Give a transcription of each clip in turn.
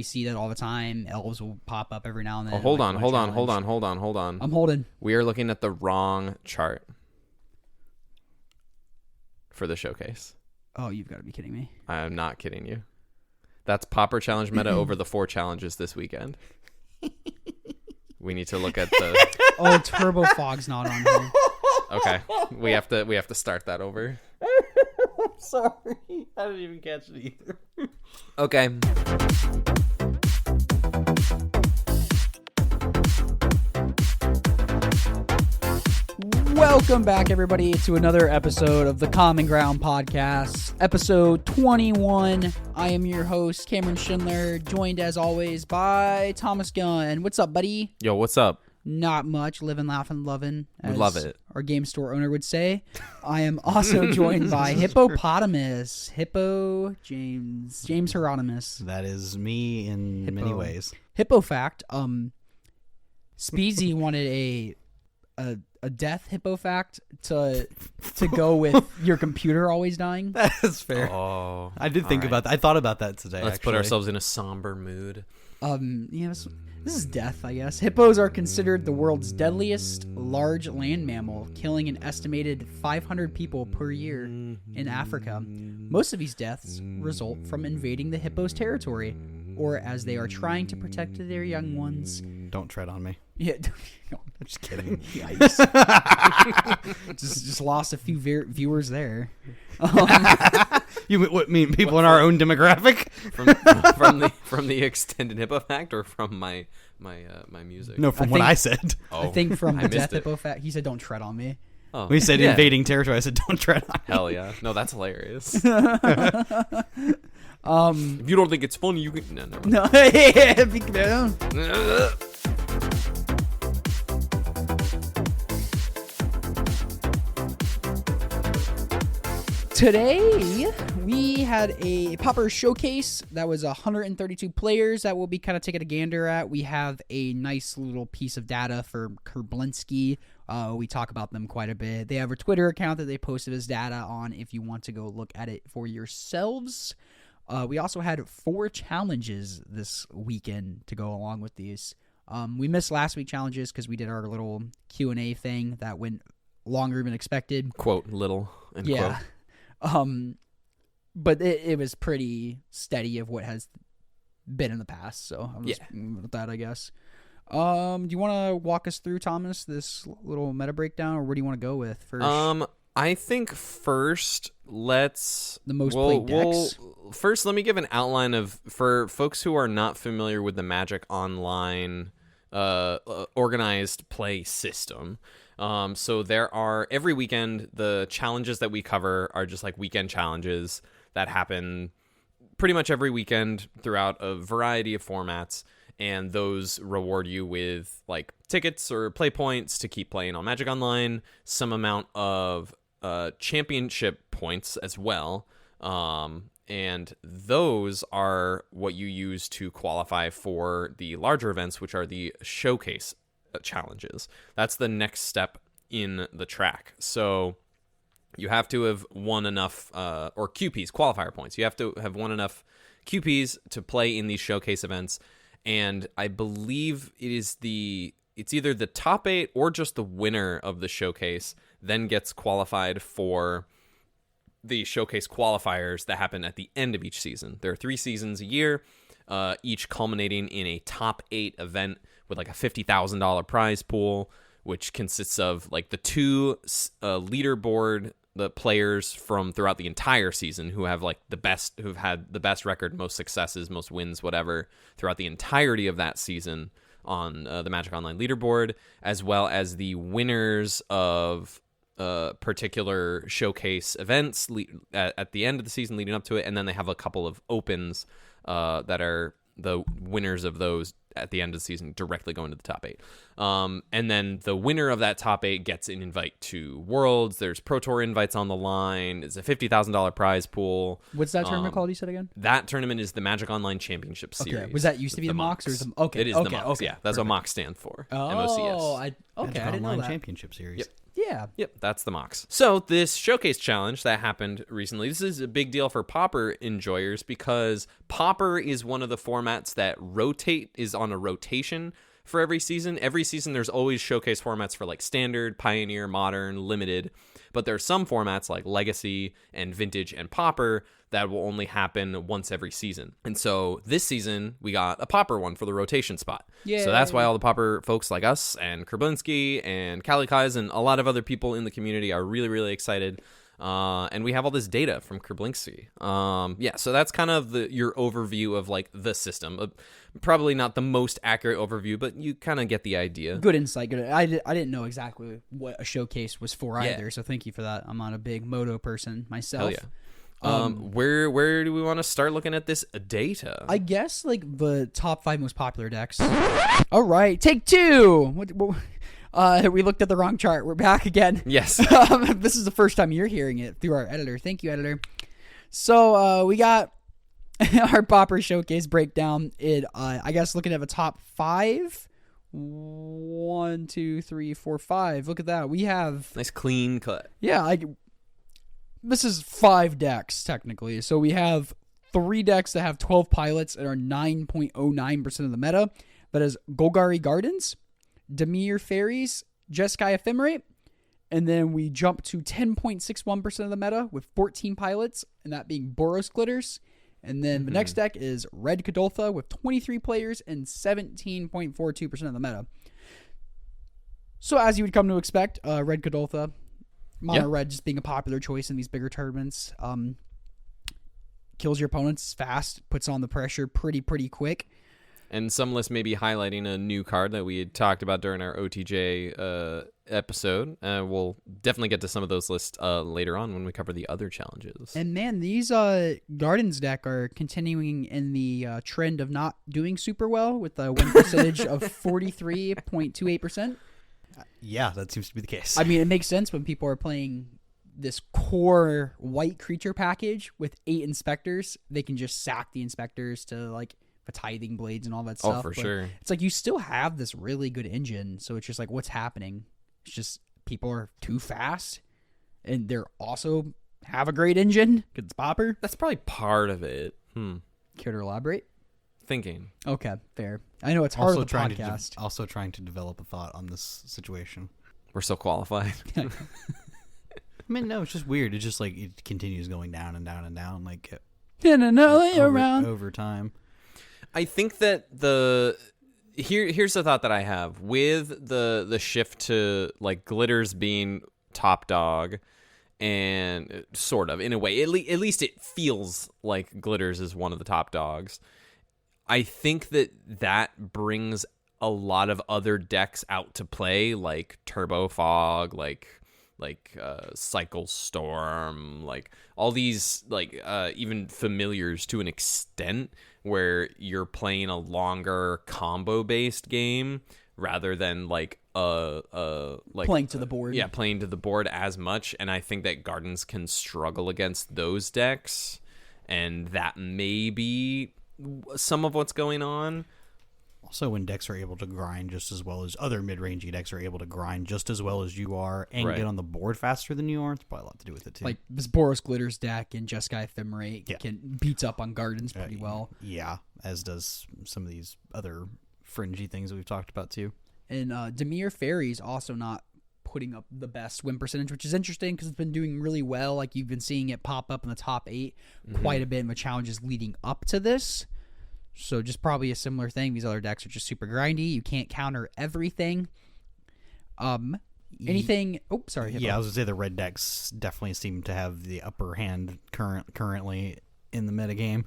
see that all the time. Elves will pop up every now and then. Oh, hold on. I'm holding. We are looking at the wrong chart for the showcase. Oh, you've got to be kidding me. I am not kidding you. That's Pauper Challenge meta over the 4 challenges this weekend. We need to look at the... Oh, Turbo Fog's not on here. Okay. We have to start that over. I'm sorry. I didn't even catch it either. Okay. Welcome back, everybody, to another episode of the Common Ground Podcast, episode 21. I am your host, Cameron Schindler, joined as always by Thomas Gunn. What's up, buddy? Yo, what's up? Not much. Living, laughing, loving. We love it. Our game store owner would say. I am also joined by Hippopotamus. Hippo James Hieronymus. That is me in many ways. Hippo fact. Speezy wanted a death hippo fact to go with your computer always dying. That's fair. Oh, I did think about that. I thought about that today. Let's put ourselves in a somber mood. Yeah, this is death, I guess. Hippos are considered the world's deadliest large land mammal, killing an estimated 500 people per year in Africa. Most of these deaths result from invading the hippo's territory, or as they are trying to protect their young ones. Don't tread on me. Yeah, I'm just kidding. Yikes. just lost a few viewers there. You mean people in our own demographic? From the extended hippo fact, or from my music? No, from what I said. I think from the death it. hippo fact, he said, "Don't tread on me." Oh, We said invading territory. I said, "Don't tread on me." Hell yeah! No, that's hilarious. If you don't think it's funny, you can no. Today, we had a Pauper Showcase that was 132 players that we'll be kind of taking a gander at. We have a nice little piece of data for Kerblinski. We talk about them quite a bit. They have a Twitter account that they posted his data on if you want to go look at it for yourselves. We also had 4 challenges this weekend to go along with these. We missed last week's challenges because we did our little Q&A thing that went longer than expected. Quote, little, end quote. But it was pretty steady of what has been in the past, so I'll just with that, I guess. Do you want to walk us through, Thomas, this little meta breakdown, or where do you want to go with first? I think first let's the most played decks. First, let me give an outline for folks who are not familiar with the Magic Online organized play system. So there are, every weekend, the challenges that we cover are just like weekend challenges that happen pretty much every weekend throughout a variety of formats. And those reward you with like tickets or play points to keep playing on Magic Online, some amount of championship points as well. And those are what you use to qualify for the larger events, which are the showcase challenges. That's the next step in the track. So you have to have won enough or QPs, qualifier points. You have to have won enough QPs to play in these showcase events. And I believe it's either the top 8 or just the winner of the showcase then gets qualified for the showcase qualifiers that happen at the end of each season. There are 3 seasons a year, each culminating in a top 8 event with like a $50,000 prize pool, which consists of like the 2 leaderboard, the players from throughout the entire season who've had the best record, most successes, most wins, whatever, throughout the entirety of that season on the Magic Online leaderboard, as well as the winners of particular showcase events at the end of the season leading up to it, and then they have a couple of opens that are the winners of those at the end of the season directly going to the top 8. And then the winner of that top 8 gets an invite to Worlds. There's Pro Tour invites on the line. It's a $50,000 prize pool. What's that tournament called, you said again? That tournament is the Magic Online Championship Series. Okay. Was that used to be the MOX? Or it is the MOX, yeah. That's what MOX stands for. Oh, MOCS. I didn't know that. Championship Series. Yep. yeah. Yep, that's the Mox. So this showcase challenge that happened recently, this is a big deal for Pauper enjoyers because Pauper is one of the formats that is on a rotation for every season. Every season there's always showcase formats for like Standard, Pioneer, Modern, Limited, but there are some formats like Legacy and Vintage and Pauper that will only happen once every season. And so this season, we got a Pauper one for the rotation spot. Yay. So that's why all the Pauper folks like us and Kerblinski and Kalikais and a lot of other people in the community are really, really excited. And we have all this data from Kerblinski. So that's kind of your overview of like the system. Probably not the most accurate overview, but you kind of get the idea. Good insight. Good. I didn't know exactly what a showcase was for Yeah. either, so thank you for that. I'm not a big moto person myself. Hell yeah. Where do we want to start looking at this data? I guess like the top 5 most popular decks. All right, take 2. We looked at the wrong chart. We're back again. Yes. This is the first time you're hearing it through our editor. Thank you, editor. So we got our Pauper Showcase breakdown. I guess looking at the top 5. 1, 2, 3, 4, 5. Look at that. We have Nice clean cut. yeah. This is 5 decks technically. So we have 3 decks that have 12 pilots and are 9.09% of the meta. That is Golgari Gardens, Dimir Fairies, Jeskai Ephemerate, and then we jump to 10.61% of the meta with 14 pilots, and that being Boros Glitters. And then the next deck is Red Kadoltha with 23 players and 17.42% of the meta. So as you would come to expect, Red Kadoltha, Mono Red just being a popular choice in these bigger tournaments. Kills your opponents fast, puts on the pressure pretty quick. And some lists may be highlighting a new card that we had talked about during our OTJ episode. We'll definitely get to some of those lists later on when we cover the other challenges. And man, these Gardens deck are continuing in the trend of not doing super well with a win percentage of 43.28%. Yeah, that seems to be the case. I mean, it makes sense when people are playing this core white creature package with 8 inspectors. They can just sack the inspectors to like the tithing blades and all that stuff. Oh, for sure. It's like you still have this really good engine, so it's just like what's happening? It's just people are too fast, and they're also have a great engine because it's Pauper. That's probably part of it. Care to elaborate? Thinking. Okay, fair. I know it's hard also with the trying podcast. also trying to develop a thought on this situation. We're so qualified. I mean, no, it's just weird. It's just like it continues going down and down and down, like over time. I think that here's the thought that I have with the shift to like Glitters being top dog, and sort of in a way, at least it feels like Glitters is one of the top dogs. I think that brings a lot of other decks out to play, like Turbo Fog, like Cycle Storm, like all these like even familiars to an extent, where you're playing a longer combo based game rather than like playing to the board. Yeah, playing to the board as much. And I think that Gardens can struggle against those decks, and that may be some of what's going on. Also, when decks are able to grind just as well as other mid-rangey decks are able to grind just as well as you are and Right. get on the board faster than you are, it's probably a lot to do with it too. Like this Boros Glitters deck and Jeskai Ephemerate can beats up on Gardens pretty well. Yeah, as does some of these other fringy things that we've talked about too. And Dimir Fairies also not putting up the best win percentage, which is interesting because it's been doing really well. Like you've been seeing it pop up in the top 8 quite a bit in the challenges leading up to this. So just probably a similar thing. These other decks are just super grindy. You can't counter everything. Anything? Oh, sorry. Hippo. Yeah, I was gonna say the red decks definitely seem to have the upper hand currently in the metagame.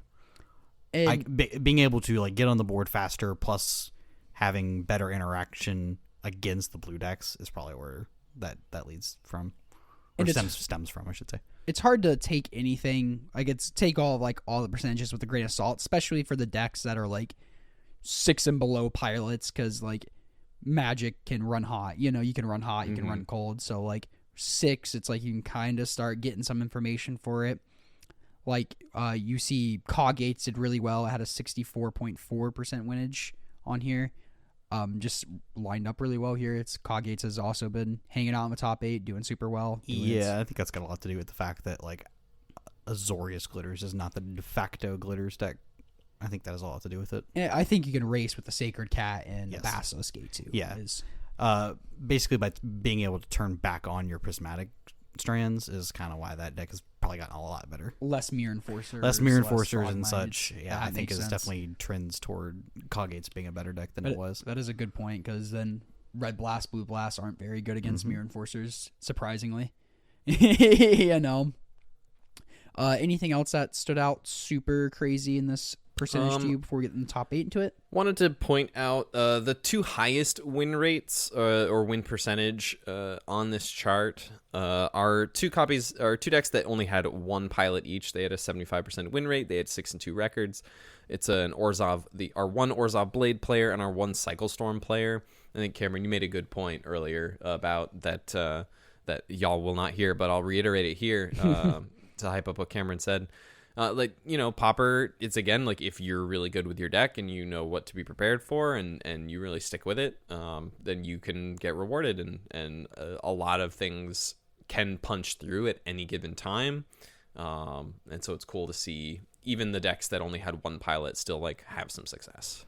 And Being able to like get on the board faster, plus having better interaction against the blue decks is probably where that leads from, or stems from, I should say. it's hard to take anything. Like it's take all the percentages with a grain of salt, especially for the decks that are like 6 and below pilots, because like Magic can run hot. You know, you can run hot, you can run cold. So like 6, it's like you can kind of start getting some information for it. Like you see Cog 8s did really well. It had a 64.4% winnage on here. just lined up really well here. It's Coggates has also been hanging out in the top 8, doing super well. Yeah, I think that's got a lot to do with the fact that like Azorius Glitters is not the de facto Glitters deck. I think that has a lot to do with it. Yeah, I think you can race with the Sacred Cat and Yes. the Basilisk Gate too. Yeah. Basically by being able to turn back on your Prismatic Strands is kind of why that deck has probably gotten a lot better. Less Mirror Enforcers. Less Mirror less Enforcers and Frogmites. such. Yeah, That I think makes it's sense. definitely trends toward Coggates being a better deck than it was. That is a good point, because then Red Blast, Blue Blast aren't very good against Mirror Enforcers, surprisingly. You know. Anything else that stood out super crazy in this percentage to you before we get in the top 8 into it? Wanted to point out the 2 highest win rates or win percentage on this chart are 2 decks that only had 1 pilot each. They had a 75% win rate. They had 6-2 records. It's our one Orzhov Blade player and our one Cycle Storm player. I think, Cameron, you made a good point earlier about that that y'all will not hear, but I'll reiterate it here to hype up what Cameron said. Pauper, it's again, like, if you're really good with your deck and you know what to be prepared for and you really stick with it, then you can get rewarded, and a lot of things can punch through at any given time. And so it's cool to see even the decks that only had 1 pilot still, like, have some success.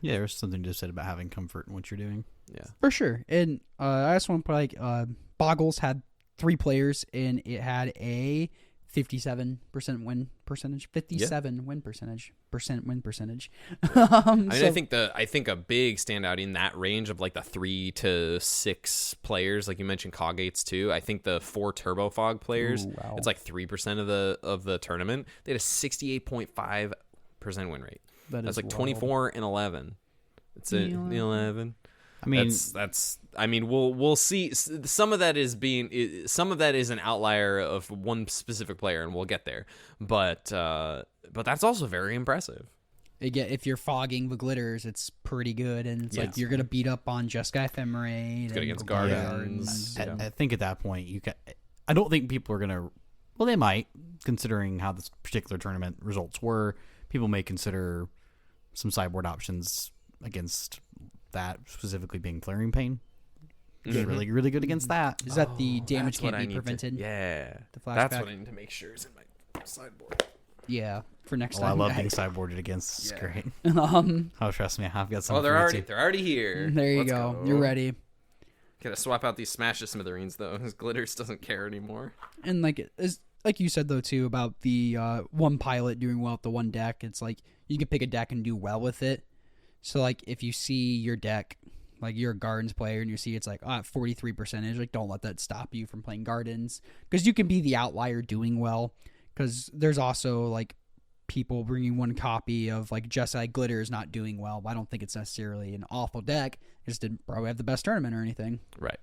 Yeah, there's something to say about having comfort in what you're doing. Yeah. For sure. And I just want to put, Boggles had 3 players, and it had a 57% win percentage. 57 win percentage. Win percentage. I think a big standout in that range of like the 3 to 6 players, like you mentioned Coggates too. I think the 4 Turbo Fog players, it's like 3% of the tournament. They had a 68.5% win rate. That's like wild. 24 and 11. It's the 11. I mean, we'll see. Some of that is an outlier of one specific player, and we'll get there. But that's also very impressive. Again, if you're fogging the glitters, it's pretty good, and it's like you're gonna beat up on Jeskai Ephemerate. It's good against Gardens. Yeah. I think at that point I don't think people are gonna. Well, they might, considering how this particular tournament results were. People may consider some sideboard options against that, specifically being Flaring Pain. It's really, really good against that. Is that the damage That's what can't I be need to- prevented? Yeah. The flashback. That's what I need to make sure is in my sideboard. Yeah, for next Oh, I time. love being sideboarded against. It's great. Oh, trust me, I've got some. Oh, they're already here. There you Let's go. You're ready. Gotta swap out these Smash to Smithereens though. His Glitters doesn't care anymore. And like you said though too about the one pilot doing well with the one deck, it's like you can pick a deck and do well with it. So like if you see your deck, like you're a Gardens player and you see it's like 43%, like don't let that stop you from playing Gardens, because you can be the outlier doing well. Because there's also like people bringing one copy of like Jeskai Glitters not doing well. But I don't think it's necessarily an awful deck. It just didn't probably have the best tournament or anything. Right.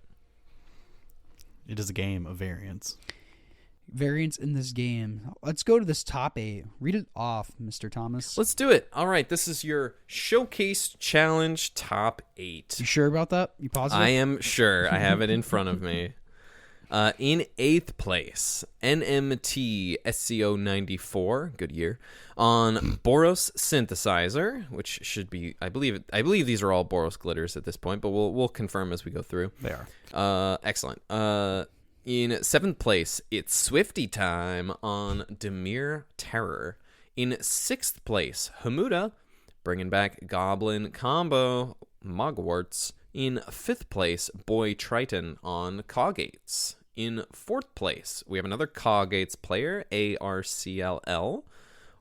It is a game of variance. Variance in this game. Let's go to this top 8. Read it off, Mr. Thomas. Let's do it. All right, this is your Showcase Challenge Top 8. You sure about that? You positive? I am sure. I have it in front of me. In 8th place, NMT SCO 94, good year, on Boros Synthesizer, which should be, I believe these are all Boros Glitters at this point, but we'll confirm as we go through. They are. Excellent. In 7th place, it's Swifty Time on Demir Terror. In 6th place, Hamuda, bringing back Goblin Combo, Mogwarts. In 5th place, Boy Triton on Coggates. In 4th place, we have another Coggates player, ARCLL,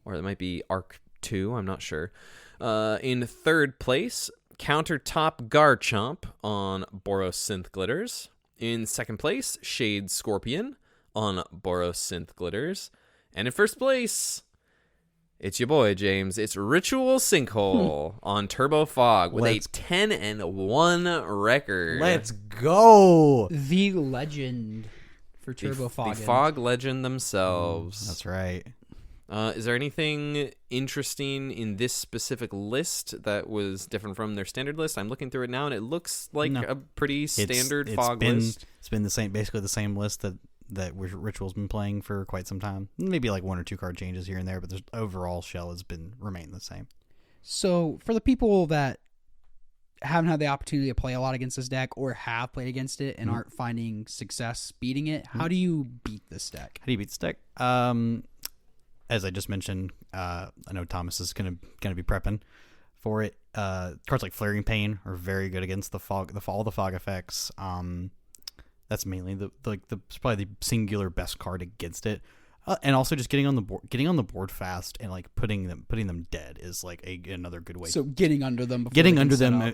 or it might be ARC2, I'm not sure. In 3rd place, Countertop Garchomp on Boros Synth Glitters. In 2nd place, Shade Scorpion on Boros Synth Glitters. And in 1st place, it's your boy, James. It's Ritual Sinkhole on Turbo Fog with a 10-1 record. Let's go. The legend for Turbo Fog. The Fog legend themselves. That's right. Is there anything interesting in this specific list that was different from their standard list? I'm looking through it now, and it looks like a pretty standard Fog list. It's been basically the same list that Ritual's been playing for quite some time. Maybe like 1 or 2 card changes here and there, but the overall shell has remained the same. So for the people that haven't had the opportunity to play a lot against this deck or have played against it and aren't finding success beating it, how do you beat this deck? How do you beat this deck? As I just mentioned, I know Thomas is gonna be prepping for it. Cards like Flaring Pain are very good against all the fog effects. That's mainly it's probably the singular best card against it. And also just getting on the board fast and like putting them dead is like another good way. So getting under them,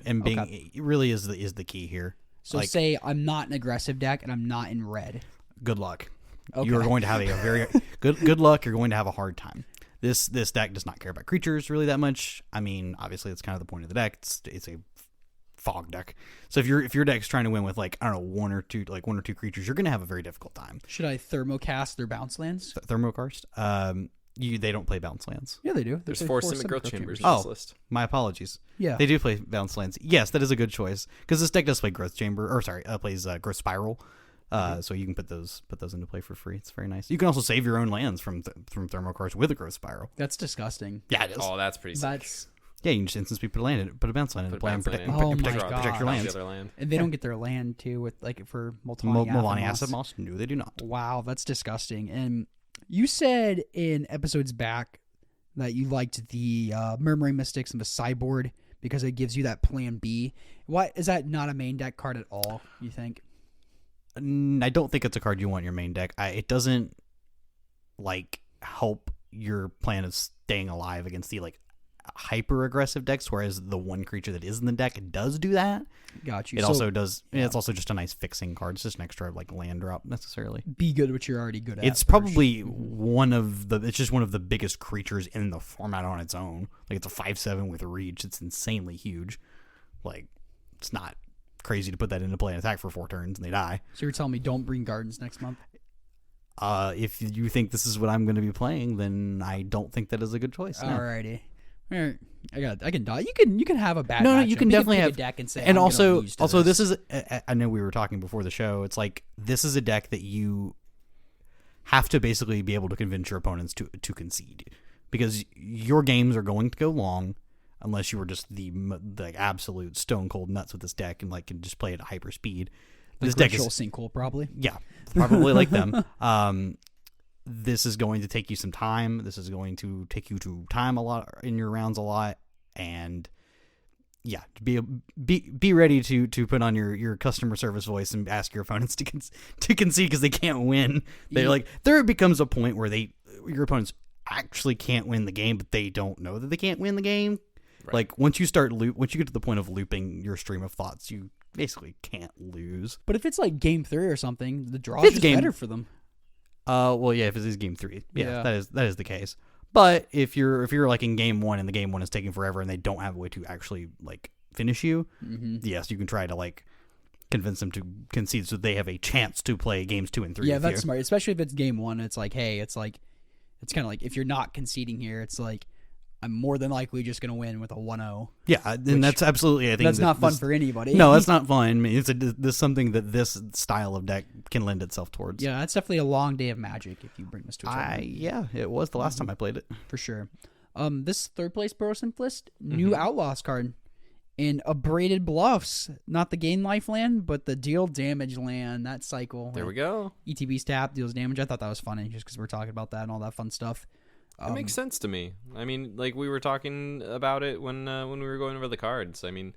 and being it really is the key here. So like, say I'm not an aggressive deck and I'm not in red. Good luck. Okay. You are going to have a very good luck. You're going to have a hard time. This deck does not care about creatures really that much. I mean, obviously that's kind of the point of the deck. It's a fog deck. So if your deck's trying to win with like, I don't know, one or two creatures, you're going to have a very difficult time. Should I thermocast their bounce lands? Thermokarst? They don't play bounce lands. Yeah, they do. There's 4 Simic Growth Chambers in this list. My apologies. Yeah. They do play bounce lands. Yes, that is a good choice because this deck does play Growth Chamber, plays Growth Spiral. So you can put those into play for free. It's very nice. You can also save your own lands from Thermokarst with a Growth Spiral. That's disgusting. Yeah, it is. Oh, that's pretty sick. Yeah, you can just instantly put a bounce land in the play and protect your lands. And they don't get their land too with like for Mulani Acid Moss. No, they do not. Wow, that's disgusting. And you said in episodes back that you liked the Murmuring Mystics and the sideboard because it gives you that plan B. Why is that not a main deck card at all, you think? I don't think it's a card you want in your main deck. It doesn't like help your plan of staying alive against the like hyper aggressive decks, whereas the one creature that is in the deck does do that. Got you. It also does. Yeah. It's also just a nice fixing card. It's just an extra like land drop necessarily. Be good what you're already good at. It's probably it's just one of the biggest creatures in the format on its own. Like it's a 5/7 with reach. It's insanely huge. Like it's not crazy to put that into play and attack for 4 turns and they die. So you're telling me don't bring Gardens next month? If you think this is what I'm going to be playing, then I don't think that is a good choice. No. Alrighty. I can die. You can have a bad. No, matchup. you can definitely have a deck and say. And I'm also this is. I know we were talking before the show. It's like this is a deck that you have to basically be able to convince your opponents to concede because your games are going to go long unless you were just the absolute stone cold nuts with this deck and like can just play at a hyper speed. This deck is sinkhole probably. Yeah, probably like them. This is going to take you some time. This is going to take you to time a lot in your rounds a lot, and yeah, be ready to put on your customer service voice and ask your opponents to concede because they can't win. There becomes a point where your opponents actually can't win the game, but they don't know that they can't win the game. Right. Like once you get to the point of looping your stream of thoughts, you basically can't lose. But if it's like game 3 or something, the draw is better for them. Well, yeah, if it is game 3, yeah, that is the case. But if you're like in game 1 and the game 1 is taking forever and they don't have a way to actually like finish you, yes, you can try to like convince them to concede so they have a chance to play games 2 and 3. Yeah, that's smart. Especially if it's game 1, it's like, hey, it's kind of like if you're not conceding here, it's like I'm more than likely just going to win with a 1-0. Yeah, and that's absolutely, I think that's not fun for anybody. No, that's not fun. I mean, it's something that this style of deck can lend itself towards. Yeah, that's definitely a long day of Magic if you bring this to a tournament. Yeah, it was the last time I played it. For sure. This third place Burrowsmith list, new Outlaws card in Abraded Bluffs. Not the gain life land, but the deal damage land, that cycle. There we go. ETB's tap, deals damage. I thought that was funny just because we're talking about that and all that fun stuff. It makes sense to me. I mean, like we were talking about it when we were going over the cards. I mean,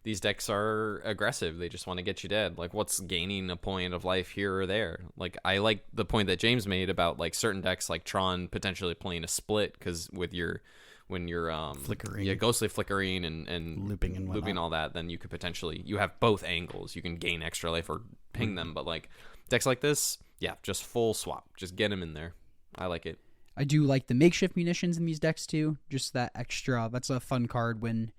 these decks are aggressive. They just want to get you dead. Like, what's gaining a point of life here or there? Like, I like the point that James made about like certain decks like Tron potentially playing a split because when you're flickering, ghostly flickering and looping and looping all that, then you could potentially you have both angles. You can gain extra life or ping them. But like decks like this, yeah, just full swap. Just get them in there. I like it. I do like the makeshift munitions in these decks too. Just that extra. That's a fun card when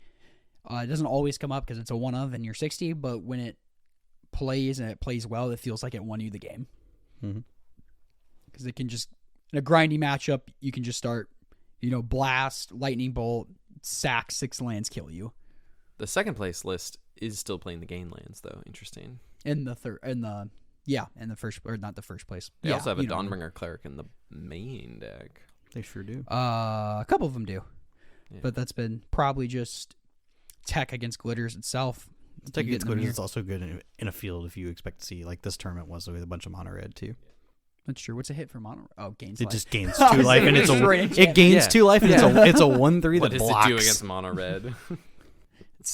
it doesn't always come up because it's a 1-of and you're 60. But when it plays and it plays well, it feels like it won you the game. Because it can just in a grindy matchup, you can just start, blast, lightning bolt, sack 6 lands, kill you. The second place list is still playing the gain lands though. Interesting. In the first, or not the first place. They also have a Dawnbringer Cleric in the main deck. They sure do. A couple of them do. Yeah. But that's been probably just tech against glitters itself. Tech You against get them glitters here. is also good in a field if you expect to see, like this tournament was with a bunch of mono red too. That's true. What's a hit for mono? Oh, gains It life. just gains I 2 was life, and gonna it's destroy a it. it gains Yeah. 2 life, and it's a 1/3 What that does blocks. it do against mono red?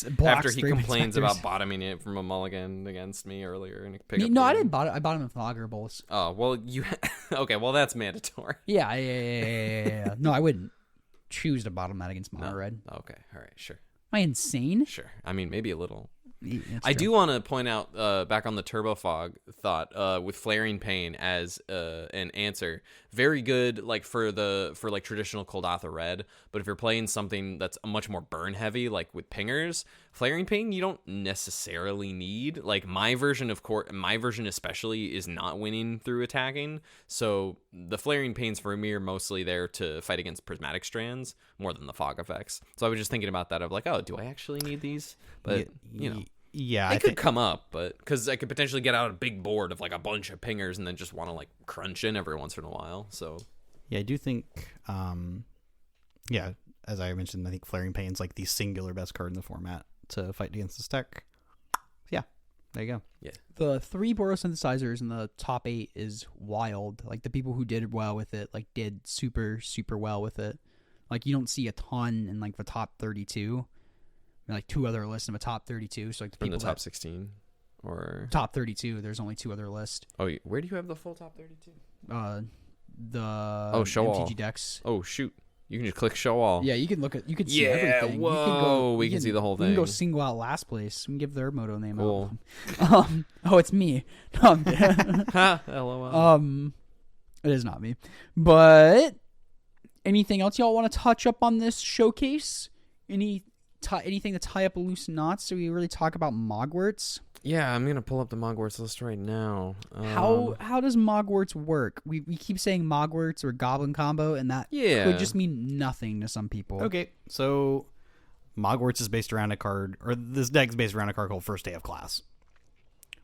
It blocks After he 3 complains inspectors. about bottoming it from a mulligan against me earlier in a I pickup mean, no, I game. didn't bottom. I bottom with Lager Bowls. Oh well, you okay? Well, that's mandatory. Yeah. No, I wouldn't choose to bottom that against mono red. Okay, all right, sure, Am I insane? sure. I mean, maybe a little. That's I true. do want to point out back on the Turbo Fog thought with Flaring Pain as an answer, very good like for like traditional Koldatha Red. But if you're playing something that's much more burn heavy, like with pingers, Flaring Pain you don't necessarily need. Like my version especially is not winning through attacking, so the Flaring Pains for me are mostly there to fight against prismatic strands more than the fog effects. So I was just thinking about that of like, oh, do I actually need these? But you know. Yeah, It I could think come up, but because I could potentially get out a big board of like a bunch of pingers and then just want to like crunch in every once in a while. So I do think as I mentioned, I think Flaring Pain's like the singular best card in the format to fight against this deck. Yeah, there you go. yeah, The 3 Boros synthesizers in the top 8 is wild. Like the people who did well with it, like did super well with it. Like you don't see a ton in like the top 32. Like 2 other lists in the top 32. So like the from people the top 16 or top 32. There's only 2 other lists. oh, where do you have the full top 32? The show all. MTG decks. Oh shoot, you can just click show all. Yeah, you can look at. You can see Yeah, everything. whoa, we you can see the whole We can go thing. single out last place. We can give their moto name Cool. out. Oh, it's me. No, I'm kidding. Ha, lol. It is not me. But anything else y'all want to touch up on this showcase? Anything to tie up loose knots? So we really talk about Mogwarts. Yeah, I'm gonna pull up the Mogwarts list right now. How does Mogwarts work? We keep saying Mogwarts or Goblin combo, and that could just mean nothing to some people. Okay, so Mogwarts is based around a card, or this deck is based around a card called First Day of Class,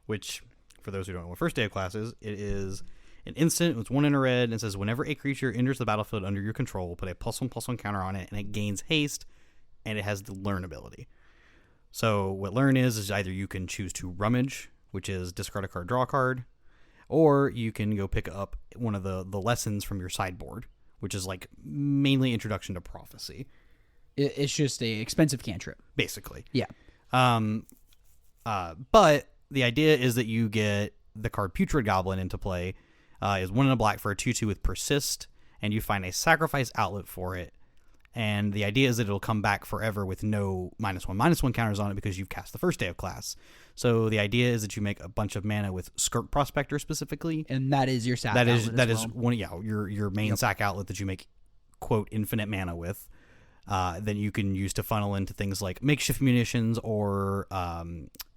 which, for those who don't know what First Day of Class is, it is an instant. It's 1 in a red, and it says whenever a creature enters the battlefield under your control, put a +1/+1 counter on it, and it gains haste, and it has the Learn ability. So what Learn is either you can choose to Rummage, which is discard a card, draw a card, or you can go pick up one of the lessons from your sideboard, which is like mainly Introduction to Prophecy. It's just a expensive cantrip. Basically. Yeah. But the idea is that you get the card Putrid Goblin into play, is 1 in a black for a 2/2 with Persist, and you find a sacrifice outlet for it. And the idea is that it'll come back forever with no -1/-1 counters on it because you've cast the First Day of Class. So the idea is that you make a bunch of mana with Skirk Prospector specifically. And that is your sack That is outlet as well. one your main sack outlet that you make quote infinite mana with. Then you can use to funnel into things like Makeshift Munitions or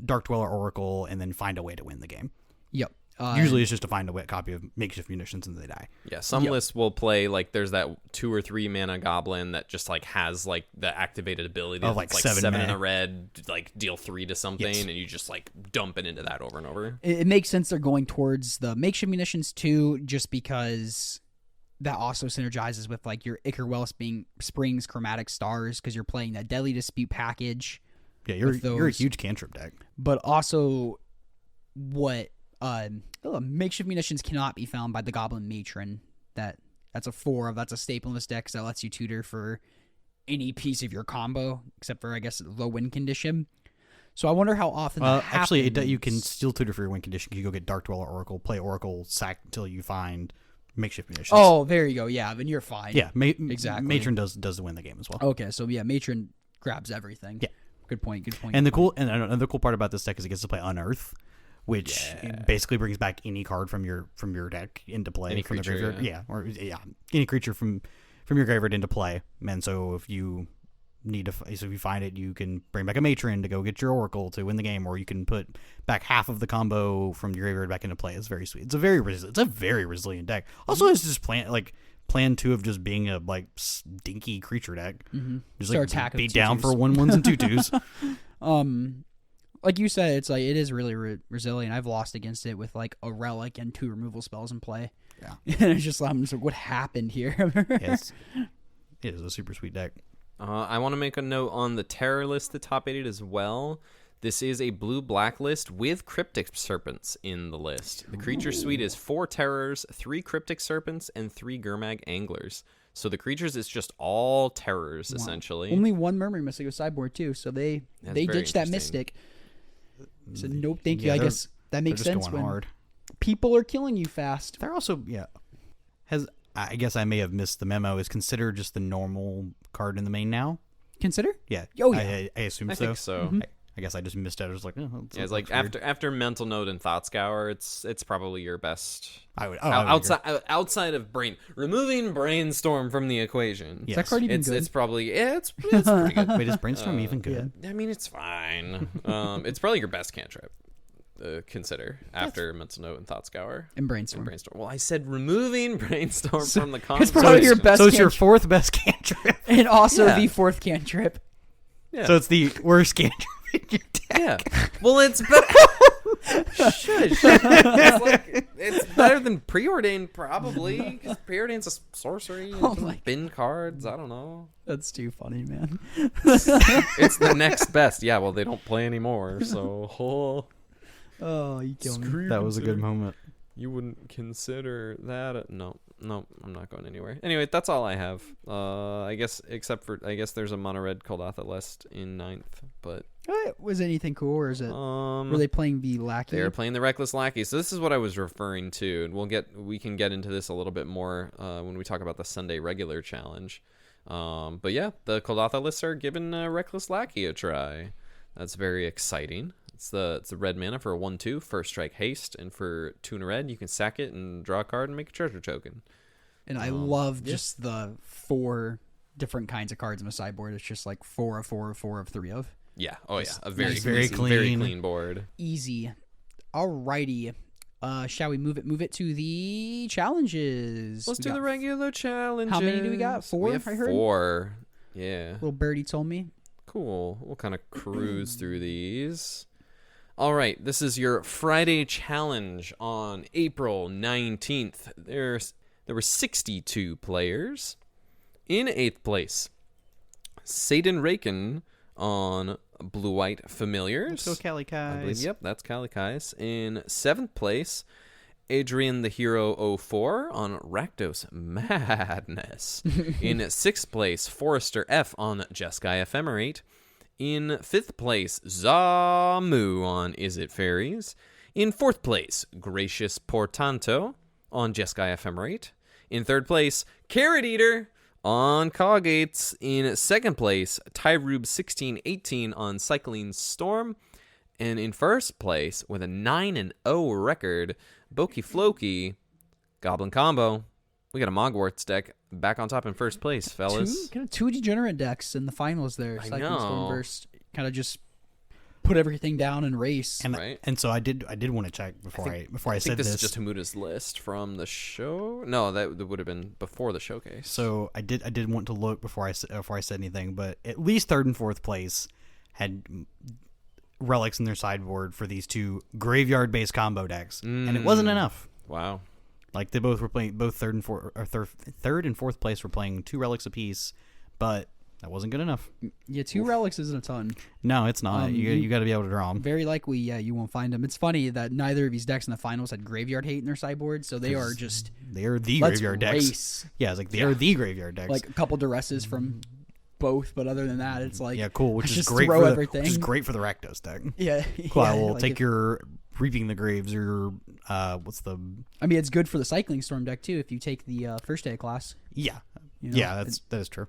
Dark Dweller Oracle, and then find a way to win the game. Yep. Usually it's just to find a copy of Makeshift Munitions and they die. Yeah, some lists will play like there's that 2 or 3 mana goblin that just like has like the activated ability Of, that's like, like 7 in mana. a red, like deal 3 to something, Yes. and you just like dump it into that over and over. It makes sense they're going towards the makeshift munitions too, just because that also synergizes with like your Ichor Wellspring Springs Chromatic Stars, because you're playing that Deadly Dispute package. Yeah, you're a those- huge cantrip deck. But also, what makeshift munitions cannot be found by the Goblin Matron. That's a 4 of. That's a staple in this deck, 'cause that lets you tutor for any piece of your combo, except for I guess low win condition. So I wonder how often that happens. Actually, you can still tutor for your win condition. You go get Dark Dweller Oracle, play Oracle, sack until you find Makeshift Munitions. Oh, there you go. Yeah, then you're fine. yeah, exactly. Matron does win the game as well. Okay, so yeah, Matron grabs everything. Yeah. Good point. And another cool part about this deck is it gets to play Unearth, which basically brings back any card from your deck into play. Any from creature, the graveyard. Any creature from your graveyard into play. And so if you if you find it, you can bring back a Matron to go get your Oracle to win the game, or you can put back half of the combo from your graveyard back into play. It's very sweet. It's a very resilient deck. Also, it's just plan 2 of just being a like stinky creature deck. Mm-hmm. Just Start like attack with beat down 2/2s. for 1/1s and 2/2s. Like you said, it's like it is really resilient. I've lost against it with like a relic and 2 removal spells in play. Yeah. And it's just I'm just like, what happened here? Yes, it is a super sweet deck. I want to make a note on the terror list, the top 8 as well. This is a blue-black list with cryptic serpents in the list. The creature suite is 4 terrors, 3 cryptic serpents, and 3 Gurmag anglers. So the creatures is just all terrors, essentially. Only one Murmuring Mystic with sideboard, too, so they ditched that interesting. Mystic. So nope, thank you. Yeah, I guess that makes they're sense just when going hard. people are killing you fast. They're also I guess I may have missed the memo. Is considered just the normal card in the main now? Consider? Yeah. Oh, yeah. I assume I so. think so. I guess I just missed it. I was like, oh, Yeah, it's like after Mental Note and Thought Scour, it's probably your best. I would Outside of removing Brainstorm from the equation. Is that card even good? It's probably it's pretty good. Wait, is Brainstorm even good? I mean, it's fine. It's probably your best cantrip. Consider after Mental Note and Thought Scour And Brainstorm. Well, I said removing Brainstorm from the combo. It's probably your best So it's your cantrip. fourth best cantrip. And also Yeah. the 4th cantrip. Yeah. So it's the worst cantrip in your deck. Yeah. Well, it's better. Shush. It's better than Preordained, probably. 'Cause Preordained's a sorcery. Oh my bin cards. I don't know. That's too funny, man. It's the next best. Yeah, well, they don't play anymore, so... Oh, you kill me. That was a good moment. You wouldn't consider that... No, I'm not going anywhere. Anyway, that's all I have. I guess there's a mono red Koldatha list in 9th, but... Was anything cool, or is it? Were they playing the Lackey? They're playing the Reckless Lackey. So this is what I was referring to, and we can get into this a little bit more when we talk about the Sunday regular challenge. But yeah, the Koldatha lists are giving Reckless Lackey a try. That's very exciting. It's the red mana for a 1/2, first strike haste, and for 2 and a red, you can sack it and draw a card and make a treasure token. And I love just the 4 different kinds of cards in the sideboard. It's just like 4 of 4 of 4 of 3 of. Yeah. Oh yeah. A very Very clean, very clean. clean board. Easy. Alrighty. Shall we move it to the challenges? Let's We do got the regular challenges. How many do we got? 4, We have I heard? 4. Yeah. Little birdie told me. Cool. We'll kind of cruise through these. All right. This is your Friday challenge on April 19th. There were 62 players. In 8th place, Satan Raken on Blue-White Familiars. Let's go Cali I believe, Kais. yep, that's Kalikais. In 7th place, Adrian the Hero 04 on Rakdos Madness. In 6th place, Forrester F on Jeskai Ephemerate. In 5th place, Zamu on Is It Fairies. In 4th place, Gracious Portanto on Jeskai Ephemerate. In 3rd place, Carrot Eater on Coggates. In 2nd place, Tyrube 1618 on Cycling Storm. And in 1st place, with a 9-0 record, Boki Floki, Goblin Combo. We got a Mogwarts deck back on top in 1st place, fellas. Two degenerate decks in the finals there. I Cycling know. Stormburst kind of just put everything down and race. And Right. and so I did want to check before I I said think this is just Hamuta's list from the show. No, that would have been before the showcase. So I did want to look before I said anything, but at least 3rd and 4th place had relics in their sideboard for these 2 graveyard-based combo decks, and it wasn't enough. Wow. Like they both were playing, both 3rd and 4th place were playing 2 relics apiece, but that wasn't good enough. Yeah, 2 relics isn't a ton. No, it's not. You got to be able to draw them. Very likely, yeah, you won't find them. It's funny that neither of these decks in the finals had graveyard hate in their sideboard, so they are just They are the let's graveyard decks. race. Yeah, it's like they are the graveyard decks. Like a couple duresses from both, but other than that, it's like yeah, cool. Which is just great throw for everything. which is great for the Rakdos deck. Yeah, Cool. yeah, I will like take if- your Reaping the Graves or what's the I mean, it's good for the Cycling Storm deck too if you take the first day class. yeah You know? yeah that is true.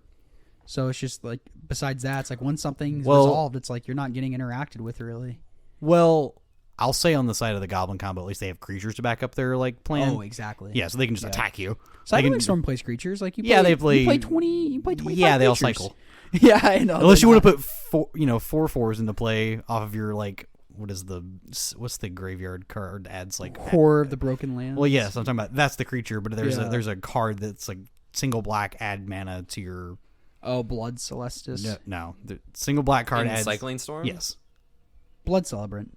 So it's just like besides that, it's like once something's Well- resolved, it's like you're not getting interacted with really. Well, I'll say on the side of the Goblin combo, at least they have creatures to back up their like plan. Oh, exactly. Yeah, so they can just attack you. They Cycling can- Storm plays creatures like you. Yeah, play, they play- You play 20. You play 25. Yeah, they all creatures. cycle. Yeah, I know. Unless you they're want to not- put 4 4s into play off of your like what's the graveyard card that adds like Horror of the Broken Lands. Well, yes, I'm talking about that's the creature, but there's Yeah. there's a card that's like single black add mana to your Oh, Blood Celestis. no the single black card In adds Cycling Storm? yes Blood Celebrant.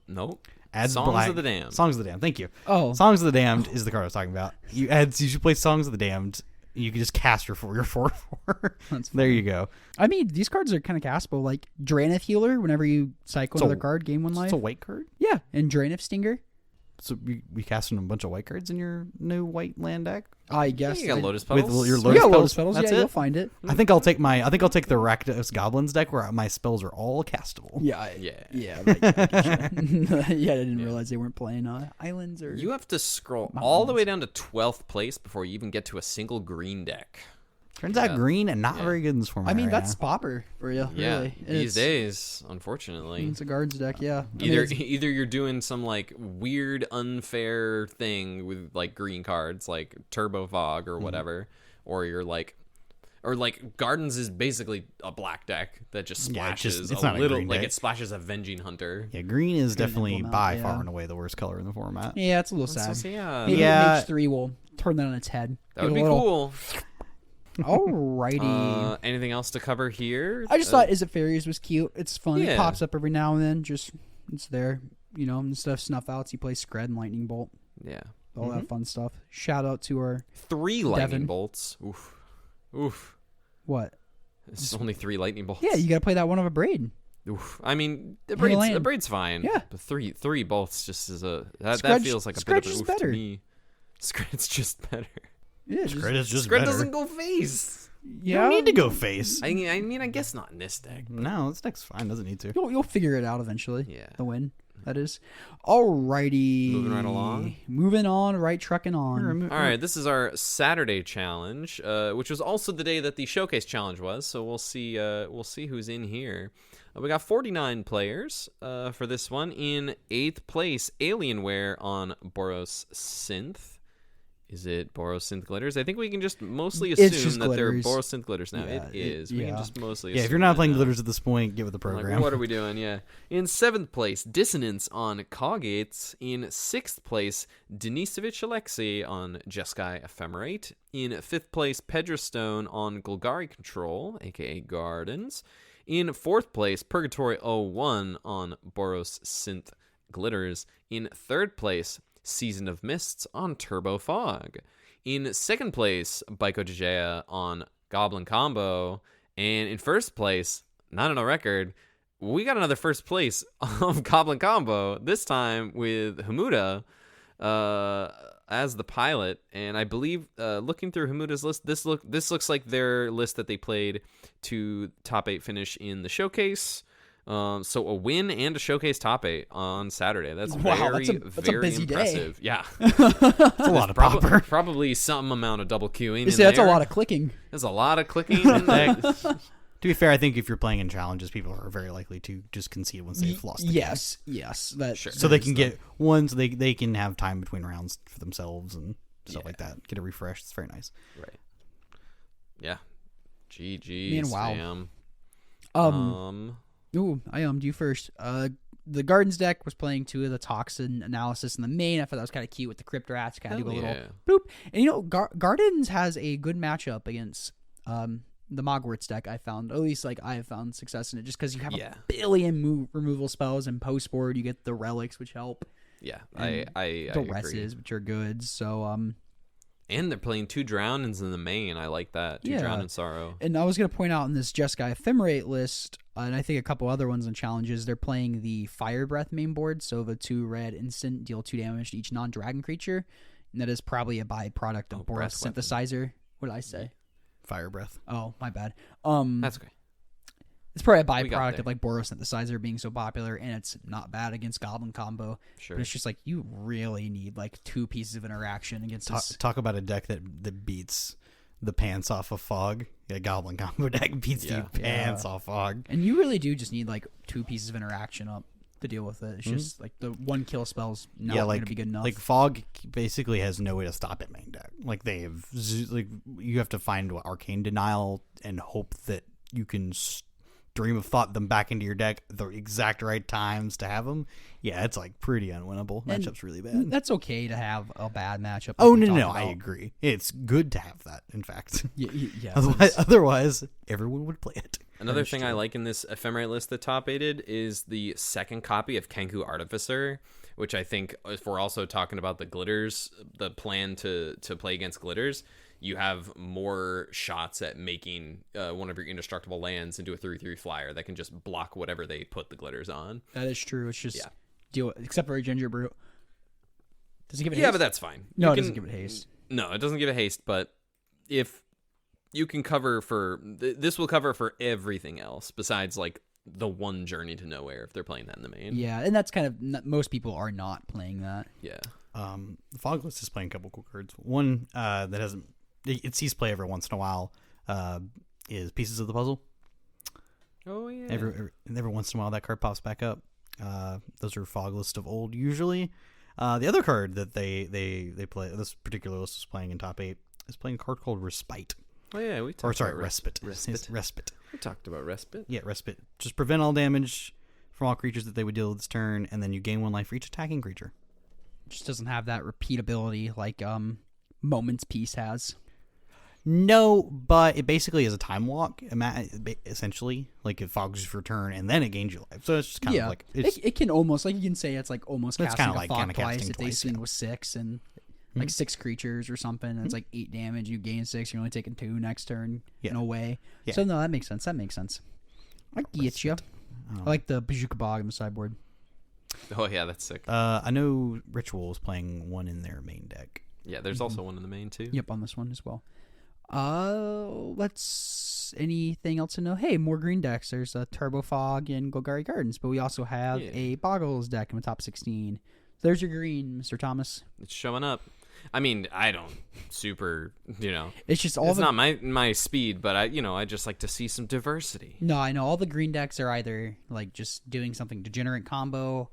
Nope. adds Songs black, of the Damned. Songs of the Damned. Thank you. Oh, Songs of the Damned is the card I was talking about. You should play Songs of the Damned You can just cast your 4/4. There you go. I mean, these cards are kind of castable. Like Dranith Healer, whenever you cycle another card, gain 1 life. It's a white card? Yeah, and Dranith Stinger. So we casting a bunch of white cards in your new white land deck? I guess. You got Lotus With Petals. your You Lotus got Petals? Lotus Petals. That's Yeah, it? you'll find it. I think I'll take the Rakdos Goblins deck where my spells are all castable. Yeah. Yeah. Yeah. Yeah, I didn't realize they weren't playing islands or. You have to scroll all the way down to 12th place before you even get to a single green deck. Turns out green and not very good in this format. I mean, right that's now. pauper for you. Yeah, Really. these days, unfortunately. It's a guards deck. Yeah. I mean, Either you're doing some like weird unfair thing with like green cards like Turbo Fog or whatever, or you're like Gardens is basically a black deck that just splashes it's a not a little green like deck. it splashes Avenging Hunter. Yeah, green is definitely emblem by out, far yeah. and away the worst color in the format. Yeah, it's a little sad. So, yeah, Maybe Yeah. Mage 3 will turn that on its head. that would Give be it a little- cool. Alrighty. Anything else to cover here? I just thought Is It Fairies was cute. It's fun. Yeah. It pops up every now and then. Just it's there. You know, instead of snuff outs, you play Scred and Lightning Bolt. yeah, All that fun stuff. Shout out to our 3 lightning Devin. bolts. Oof. what? It's only 3 lightning bolts. Yeah, you got to play that one of a braid. Oof. I mean, the land. braid's fine. Yeah. But three bolts just is that Scratch- feels like a bit Scratch of is an oof better. to me. Scratch just better. Yeah, Scred is just Scratch better. doesn't go face. You don't need to go face. I mean, I guess not in this deck. No, this deck's fine. Doesn't need to. You'll figure it out eventually. Yeah. The win. That is. Alrighty. Moving right along. Moving on. Right trucking on. All right, this is our Saturday challenge, which was also the day that the showcase challenge was. So we'll see who's in here. We got 49 players for this one. In 8th place, Alienware on Boros Synth. Is it Boros Synth Glitters? I think we can just mostly It's assume just that they're glitters. Boros Synth Glitters now. Yeah, it is. We yeah. can just mostly Yeah, assume if you're not that playing now. glitters at this point, get with the Like, program. what are we doing? Yeah. In 7th place, Dissonance on Coggates. In 6th place, Denisovich Alexei on Jeskai Ephemerate. In 5th place, Pedrostone on Golgari Control, aka Gardens. In 4th place, Purgatory 01 on Boros Synth Glitters. In 3rd place, Season of Mists on Turbo Fog. In 2nd place, Baiko Jajea on Goblin Combo. And in 1st place, not on a record, we got another 1st place of Goblin Combo, this time with Hamuda as the pilot. And I believe, looking through Hamuda's list, this looks like their list that they played to top 8 finish in the showcase. So a win and a showcase top 8 on Saturday. That's Wow, very, that's a very busy day. impressive. Yeah. That's a lot of popper. Probably some amount of double queuing. You see, that's a lot of clicking. There's a lot of clicking in there. To be fair, I think if you're playing in challenges, people are very likely to just concede once they've lost. The game. Yes. That, Sure. So they can get ones they can have time between rounds for themselves and stuff like that. Get a refresh. It's very nice. Right. Yeah. GG. Man, wow. Spam. Ooh, I ummed you first. The Gardens deck was playing 2 of the Toxin analysis in the main. I thought that was kind of cute with the Crypt Rats. Kind of do a Hell little yeah. boop. And Gardens has a good matchup against the Mogwarts deck. I found, at least like I have found success in it, just because you have a billion removal spells, and post board you get the relics, which help. Yeah. And I agree. Duresses, which are good. So And they're playing 2 Drownings in the main. I like that. 2 Yeah. Drown in Sorrow. And I was going to point out in this Jeskai Ephemerate list, and I think a couple other ones in challenges, they're playing the Fire Breath main board. So the 2 red instant, deal 2 damage to each non-dragon creature. And that is probably a byproduct of Boros breath weapon. Synthesizer. What did I say? Fire breath. Oh, my bad. That's okay. It's probably a We got byproduct there. of like Boros Synthesizer being so popular, and it's not bad against Goblin Combo. Sure. But it's just like you really need like 2 pieces of interaction against this. Talk about a deck that beats the pants off of Fog. Yeah, Goblin Combo deck beats the pants off Fog. And you really do just need like 2 pieces of interaction up to deal with it. It's just like the 1 kill spell's not going to be good enough. Like Fog basically has no way to stop it main deck. Like they have like you have to find Arcane Denial and hope that you can stream of thought them back into your deck at the exact right times to have them. Yeah, it's like pretty unwinnable. And Matchup's really bad. That's okay to have a bad matchup. Oh like we no, talked I about. agree. It's good to have that. In fact, Yeah. otherwise everyone would play it. Another thing I like in this Ephemerate list that top 8'd is the 2nd copy of Kenku Artificer, which I think, if we're also talking about the glitters, the plan to play against glitters, you have more shots at making one of your indestructible lands into a 3/3 flyer that can just block whatever they put the glitters on. That is true. It's just deal except for a Ginger Brute. Does it give it haste? Yeah, but that's fine. No, it doesn't give it haste. No, it doesn't give it haste, but if you can cover for... This will cover for everything else besides, like, the one Journey to Nowhere if they're playing that in the main. Yeah, and that's kind of... Most people are not playing that. Yeah. The Fog List is playing a couple cool cards. One that hasn't... It sees play every once in a while is Pieces of the Puzzle. Oh, yeah. Every once in a while that card pops back up. Those are Fog List of old usually. The other card that they play, this particular list is playing in top 8, is playing a card called Respite. Oh, yeah, we talked about Respite. Respite. We talked about Respite. Yeah, Respite. Just prevent all damage from all creatures that they would deal this turn, and then you gain 1 life for each attacking creature. Just doesn't have that repeatability like Moments Peace has. No, but it basically is a time walk, essentially. Like it fogs for turn, and then it gains you life. So it's just kind of like... It can almost, like you can say it's like almost It's casting kinda a like fog kinda twice casting if they twice, swing yeah. with 6 and like 6 creatures or something. And it's like 8 damage, you gain 6, you're only taking 2 next turn in a way. Yeah. So no, that makes sense. I get you. I like the Bazooka Bog in the sideboard. Oh, yeah, that's sick. I know Ritual is playing one in their main deck. Yeah, there's also one in the main, too. Yep, on this one as well. Anything else to know? Hey, more green decks. There's a Turbo Fog and Golgari Gardens, but we also have a Boggles deck in the top 16. There's your green, Mr. Thomas. It's showing up. I mean, I don't super, It's just it's not my speed, but I just like to see some diversity. No, I know all the green decks are either like just doing something degenerate combo,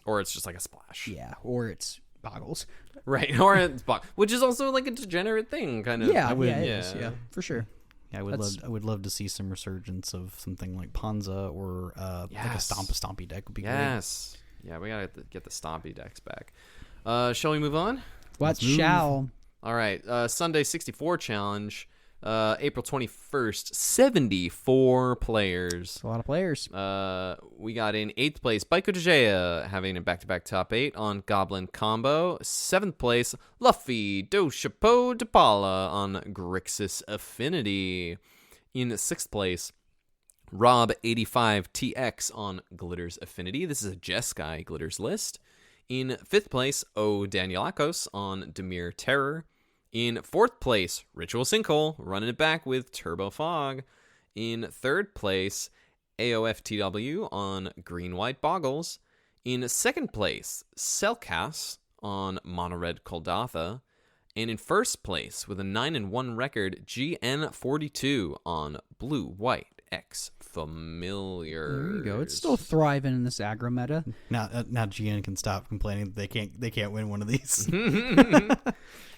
or it's just like a splash. Yeah, or it's Boggles. Right, or it's which is also like a degenerate thing, kind of. Yeah, it is. Yeah, for sure. Yeah, I would love to see some resurgence of something like Ponza or like a Stompy deck would be great. Yes. Yeah, we gotta get the Stompy decks back. Shall we move on? What shall? All right. Sunday 64 challenge. April 21st. 74 players. That's a lot of players. We got in 8th place Baiko Dejea having a back-to-back top 8 on Goblin Combo. 7th place Luffy Do Chapeau de Paula on Grixis Affinity. In 6th place Rob85TX on Glitters Affinity. This is a Jeskai Glitters list. In 5th place, O Danielakos on Demir Terror. In 4th place, Ritual Sinkhole, running it back with Turbo Fog. In 3rd place, AOFTW on Green White Boggles. In 2nd place, Selkas on Mono Red Koldatha. And in 1st place, with a 9-1 record, GN42 on Blue White X Familiar. There you go. It's still thriving in this aggro meta. Now GN can stop complaining that they can't win one of these.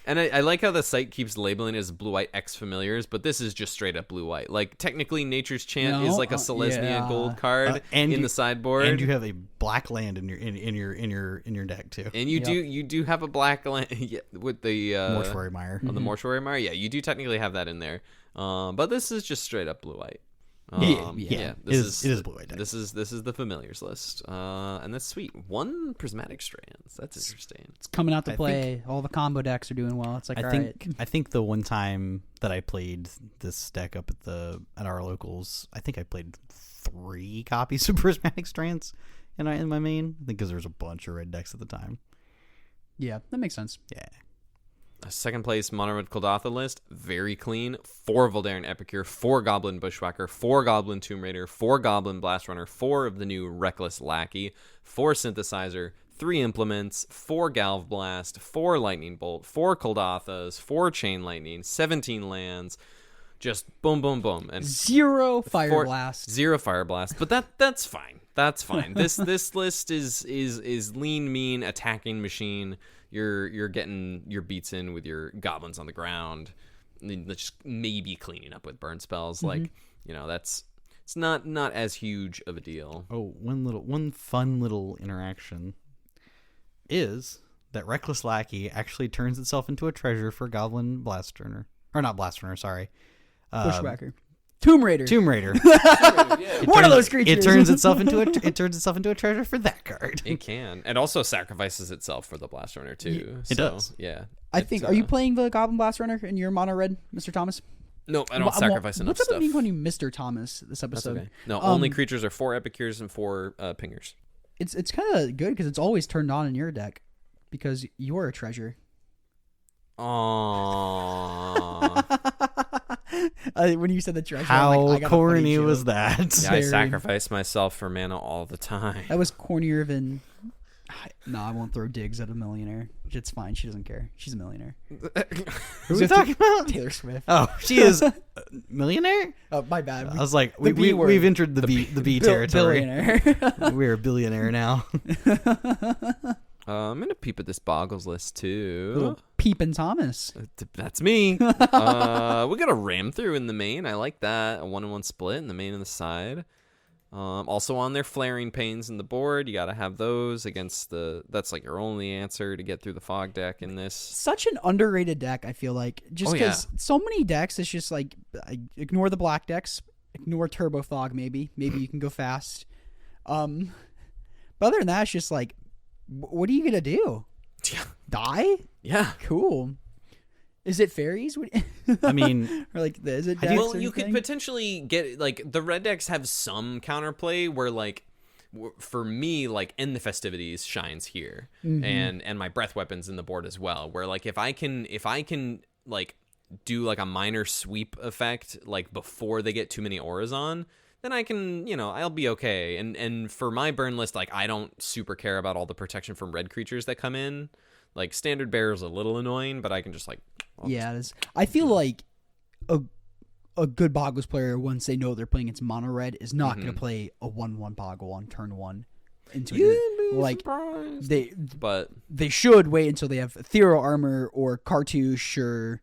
And I like how the site keeps labeling it as Blue White X Familiars, but this is just straight up Blue White. Like technically, Nature's Chant is like a Selesnya gold card in the sideboard, and you have a black land in your deck too. And you do have a black land with the Mortuary Mire. On the Mortuary Mire, yeah, you do technically have that in there. But this is just straight up Blue White. It is Blue White deck. This is the Familiars list, and that's sweet. 1 Prismatic Strands. That's interesting. It's coming out to play. All the combo decks are doing well. It's like I think the one time that I played this deck up at our locals, I think I played 3 copies of Prismatic Strands in my main. I think because there was a bunch of red decks at the time. Yeah, that makes sense. Yeah. A 2nd place Mono Red Koldatha list, very clean. 4 Voldaren Epicure, 4 Goblin Bushwhacker, 4 Goblin Tomb Raider, 4 Goblin Blast Runner, 4 of the new Reckless Lackey, 4 Synthesizer, 3 Implements, 4 Galv Blast, 4 Lightning Bolt, 4 Koldathas, 4 Chain Lightning, 17 lands. Just boom, boom, boom, and 0 Fire Blast. 0 Fire Blast, but that's fine. That's fine. This list is lean, mean, attacking machine. You're getting your beats in with your goblins on the ground. Just maybe cleaning up with burn spells. Like it's not as huge of a deal. Oh, one fun little interaction is that Reckless Lackey actually turns itself into a treasure for Goblin Blast Runner. Or not Blast Runner, sorry. Bushwhacker. Tomb Raider. One of those creatures. It turns itself into a treasure for that card. It can. It also sacrifices itself for the Blast Runner too. It does. Yeah. I think. Are you playing the Goblin Blast Runner in your mono red, Mr. Thomas? No, I don't sacrifice enough what's up stuff. with me calling you Mr. Thomas this episode? That's okay. No, only creatures are 4 Epicures and 4 Pingers. It's kind of good because it's always turned on in your deck because you're a treasure. Aww. When you said the treasure, How I'm like, I got a funny corny joke. was that? Yeah, I sacrifice myself for mana all the time. That was cornier than. No, I won't throw digs at a millionaire. It's fine. She doesn't care. She's a millionaire. Who are we talking about? Taylor Swift. Oh, she is a millionaire? Oh, my bad. I was like, the B word. we've entered the B territory. Billionaire. We're a billionaire now. I'm going to peep at this Boggles list too. Little Peepin' Thomas. That's me. We got a ram through in the main. I like that. A 1-1 split in the main and the side. Also on their flaring pains in the board. You got to have those against that's like your only answer to get through the fog deck in this. Such an underrated deck, I feel like. Just because so many decks, it's just like, ignore the black decks. Ignore Turbo Fog, maybe. Maybe you can go fast. But other than that, it's just like, what are you going to do? Die? Yeah. Cool. Is it fairies? I mean, or like, is it decks? Well, or you could anything? potentially get like the red decks have some counterplay where like for me like End the Festivities shines here and my breath weapons in the board as well, where like if I can like do like a minor sweep effect like before they get too many auras on, then I can, I'll be okay. And for my burn list, like I don't super care about all the protection from red creatures that come in. Like Standard Bearer is a little annoying, but I can just like it is. I feel like a good Boggles player, once they know they're playing against mono red, is not going to play a 1/1 Boggle on turn 1 into it. Like surprised. they should wait until they have ethereal armor or cartouche or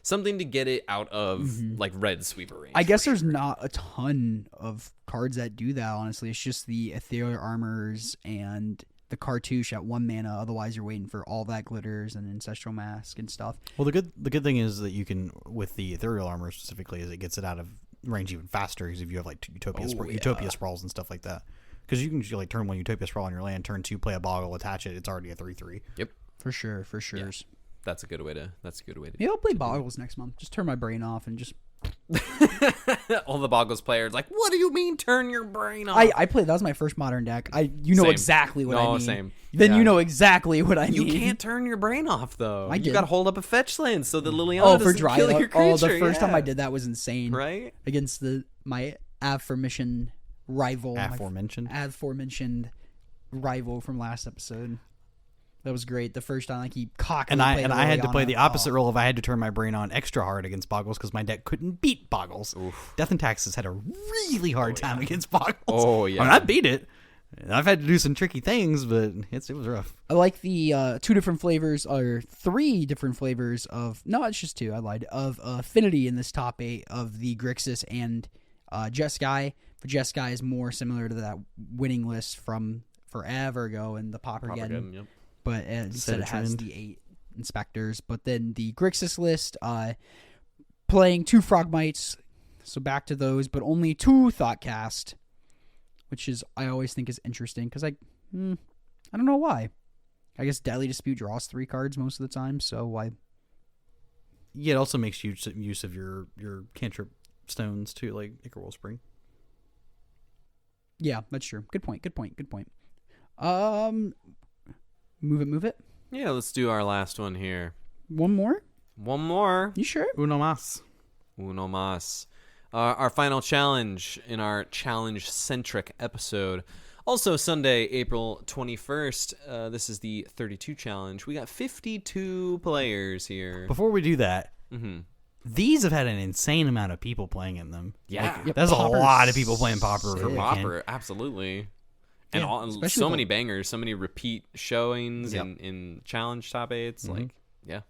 something to get it out of like red sweeper range. I guess there's not a ton of cards that do that, honestly. It's just the ethereal armors and the cartouche at 1 mana. Otherwise, you're waiting for all that glitters and ancestral mask and stuff. well, the good thing is that you can, with the ethereal armor specifically, is it gets it out of range even faster because if you have like Utopia sprawls and stuff like that. Because you can just like turn 1 Utopia sprawl on your land, turn 2 play a Boggle, attach it. It's already a 3/3. Yep, For sure. yeah. That's a good way to. Maybe I'll play Boggles next month. Just turn my brain off and just. All the Boggles players like, what do you mean turn your brain off? I played. That was my first modern deck. You know Same. exactly what I mean. Same. Then Yeah. you know exactly what I mean. You can't turn your brain off though. I You did. got to hold up a fetch land so the Liliana for doesn't dry kill your up. creature. The first time yeah. I did that was insane. Right? Against my aforementioned rival. Aforementioned rival from last episode. That was great. The first time, like he cocked. And I had to play the opposite role if I had to turn my brain on extra hard against Boggles because my deck couldn't beat Boggles. Death and Taxes had a really hard time against Boggles. Oh, yeah. I mean, I beat it. I've had to do some tricky things, but it was rough. I like the 2 different flavors or 3 different flavors of. No, it's just 2. I lied. Of affinity in this top 8 of the Grixis and Jeskai. But Jeskai is more similar to that winning list from forever ago in the Pauper-geddon. Yep. But instead it has the 8 inspectors. But then the Grixis list, playing 2 Frogmites, so back to those, but only 2 Thoughtcast, which is I always think is interesting because I don't know why. I guess Deadly Dispute draws 3 cards most of the time, so why? Yeah, it also makes use of your cantrip stones too, like Ichor Wellspring. Yeah, that's true. Good point. Move it. Yeah, let's do our last one here. One more? You sure? Uno más. Our final challenge in our challenge-centric episode. Also Sunday, April 21st. This is the 32 challenge. We got 52 players here. Before we do that, these have had an insane amount of people playing in them. Yeah. Like, there's a lot of people playing Pauper. For Pauper, absolutely. And so many bangers, so many repeat showings in challenge top 8s. Like, yeah,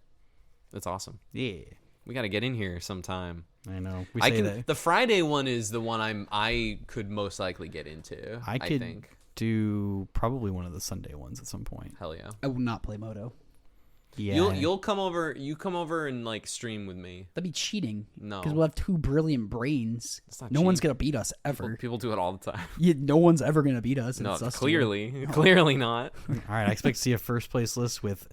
that's awesome. Yeah, we got to get in here sometime. I know. The Friday one is the one I could most likely get into. I think do probably one of the Sunday ones at some point. Hell yeah. I will not play Moto. Yeah. You'll come over. You come over and like stream with me. That'd be cheating. No. Because we'll have two brilliant brains. That's not No one's cheating. gonna beat us ever. People do it all the time. No one's ever gonna beat us. No, It's us two. clearly not. All right, I expect to see a first place list with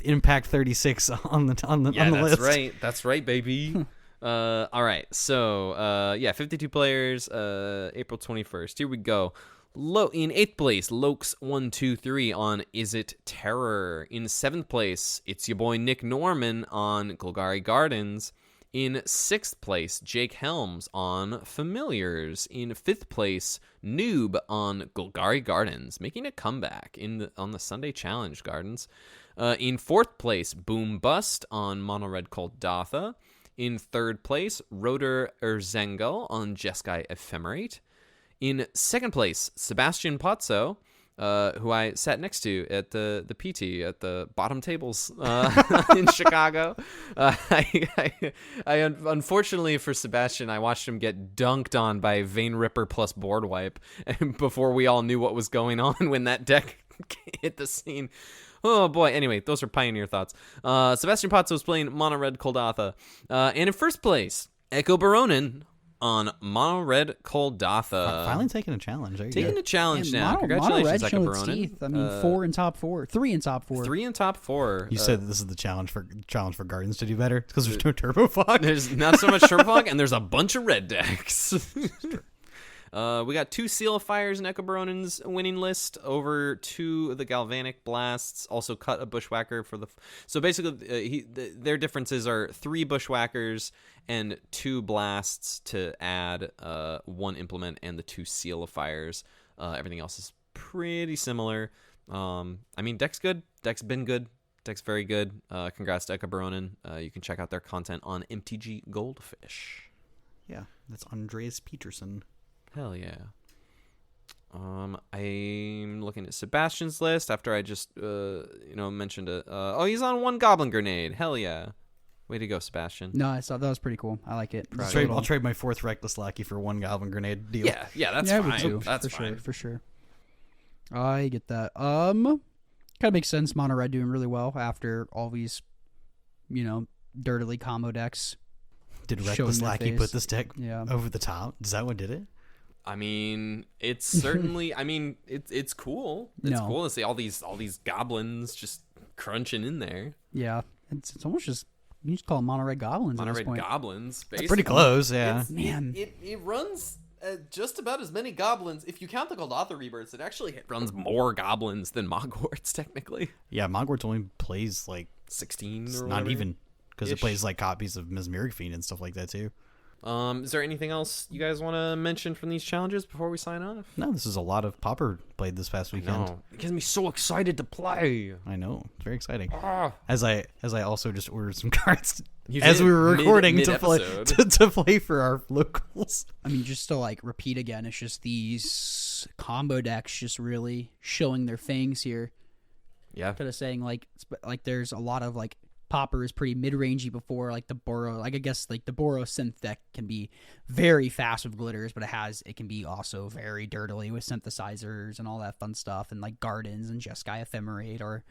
Impact 36 on the Yeah, list. that's right. That's right, baby. All right. So, 52 players. April 21st. Here we go. In 8th place, Lokes123 on Is It Terror. In 7th place, it's your boy Nick Norman on Golgari Gardens. In 6th place, Jake Helms on Familiars. In 5th place, Noob on Golgari Gardens, making a comeback on the Sunday Challenge Gardens. In 4th place, Boom Bust on Mono Red Koldatha. In 3rd place, Rotor Erzengel on Jeskai Ephemerate. In 2nd place, Sebastian Pozzo, who I sat next to at the PT at the bottom tables in Chicago. I unfortunately for Sebastian, I watched him get dunked on by Vein Ripper plus Board Wipe before we all knew what was going on when that deck hit the scene. Oh boy. Anyway, those are pioneer thoughts. Sebastian Pozzo was playing Mono Red Koldatha. And in first place, Echo Baronin on Mono Red Koldatha. Finally taking a challenge. There you Taking go. a challenge Man, now. Mono Congratulations, Red Echo showed its Baronin. teeth. I mean, 4 in top 4. 3 in top 4. 3 in top 4. You said this is the challenge for Gardens to do better because there's no Turbo Fog. There's not so much Turbo Fog, and there's a bunch of red decks. We got 2 Seal of Fires in Echo Baronin's winning list over 2 of the Galvanic Blasts. Also cut a Bushwhacker for the... So basically, their differences are 3 Bushwhackers and 2 Blasts to add 1 Implement and the 2 Seal of Fires. Everything else is pretty similar. I mean, deck's good. Deck's been good. Deck's very good. Congrats to Echo Baronin. You can check out their content on MTG Goldfish. Yeah, that's Andreas Peterson. Hell yeah. I'm looking at Sebastian's list after I just mentioned it. He's on 1 Goblin Grenade. Hell yeah. Way to go, Sebastian. No, I saw that was pretty cool. I like it. I'll trade my 4th Reckless Lackey for 1 Goblin Grenade deal. Yeah, that's I fine. would too, That's for fine. sure, for sure. I get that. Kind of makes sense. Mono Red doing really well after all these, dirtily combo decks. Did Showing Reckless their Lackey face. put this deck Yeah. over the top? Is that what did it? I mean, it's certainly. I mean, it's cool. It's No. cool to see all these goblins just crunching in there. Yeah, it's almost just you just call them Mono Red Goblins Mono at this red point. goblins. That's pretty close, yeah. It's- Man. it runs just about as many goblins. If you count the Goldatha rebirths, it actually runs more goblins than Mogwarts technically. Yeah, Mogwarts only plays like 16 it's or not whatever. even because it Ish. plays like copies of Mesmeric Fiend and stuff like that too. Is there anything else you guys want to mention from these challenges before we sign off? No, this is a lot of Pauper played this past weekend. No, it gets me so excited to play. I know, it's very exciting. Ah. As I also just ordered some cards You as did, we were recording mid-episode. to play for our locals. I mean, just to repeat again, it's just these combo decks just really showing their fangs here. Yeah. Instead of saying there's a lot of Pauper is pretty mid-rangey before the Boro. I guess the Boro synth deck can be very fast with glitters, but it can be also very dirtily with synthesizers and all that fun stuff, and Gardens and Jeskai Ephemerate are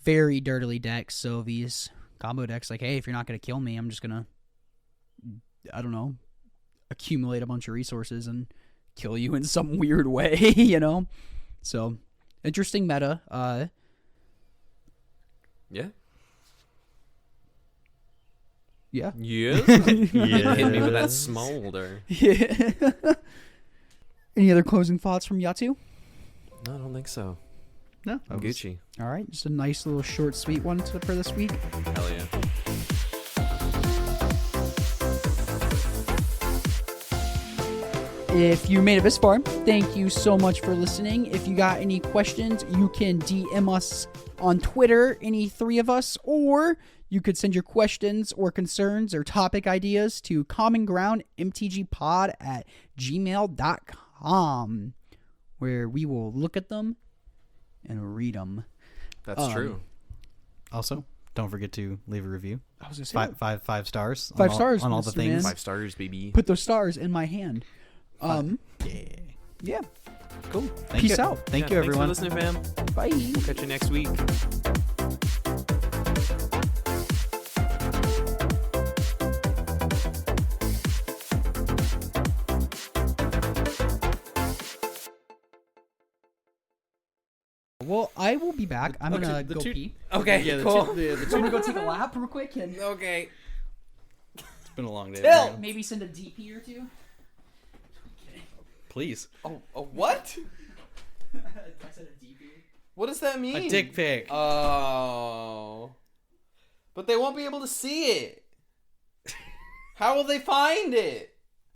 very dirtily decks. So these combo decks, hey, if you're not gonna kill me, I'm just gonna, I don't know, accumulate a bunch of resources and kill you in some weird way, So interesting meta. Yeah. Yeah. Yes. Hit me with that smolder. Yeah. Any other closing thoughts from Yatu? No, I don't think so. No, I'm Gucci. All right, just a nice little short, sweet one for this week. Hell yeah. If you made it this far, thank you so much for listening. If you got any questions, you can DM us on Twitter, any 3 of us, or you could send your questions or concerns or topic ideas to commongroundmtgpod@gmail.com, where we will look at them and read them. That's true. Also, don't forget to leave a review. I was going to say, 5 stars. 5 stars on all the Mr. things. Man. 5 stars, baby. put those stars in my hand. Yeah. Cool. Peace out. Thank you, everyone. Thanks for listening, fam. Bye. Catch you next week. Well, I will be back. I'm Okay, gonna the go two- pee. Okay, Yeah, cool. I'm gonna go take a lap real quick and Okay. It's been a long day. Till! Brian. maybe send a DP or two. Please. Oh, what? I said a DP. What does that mean? A dick pic. Oh. But they won't be able to see it. How will they find it?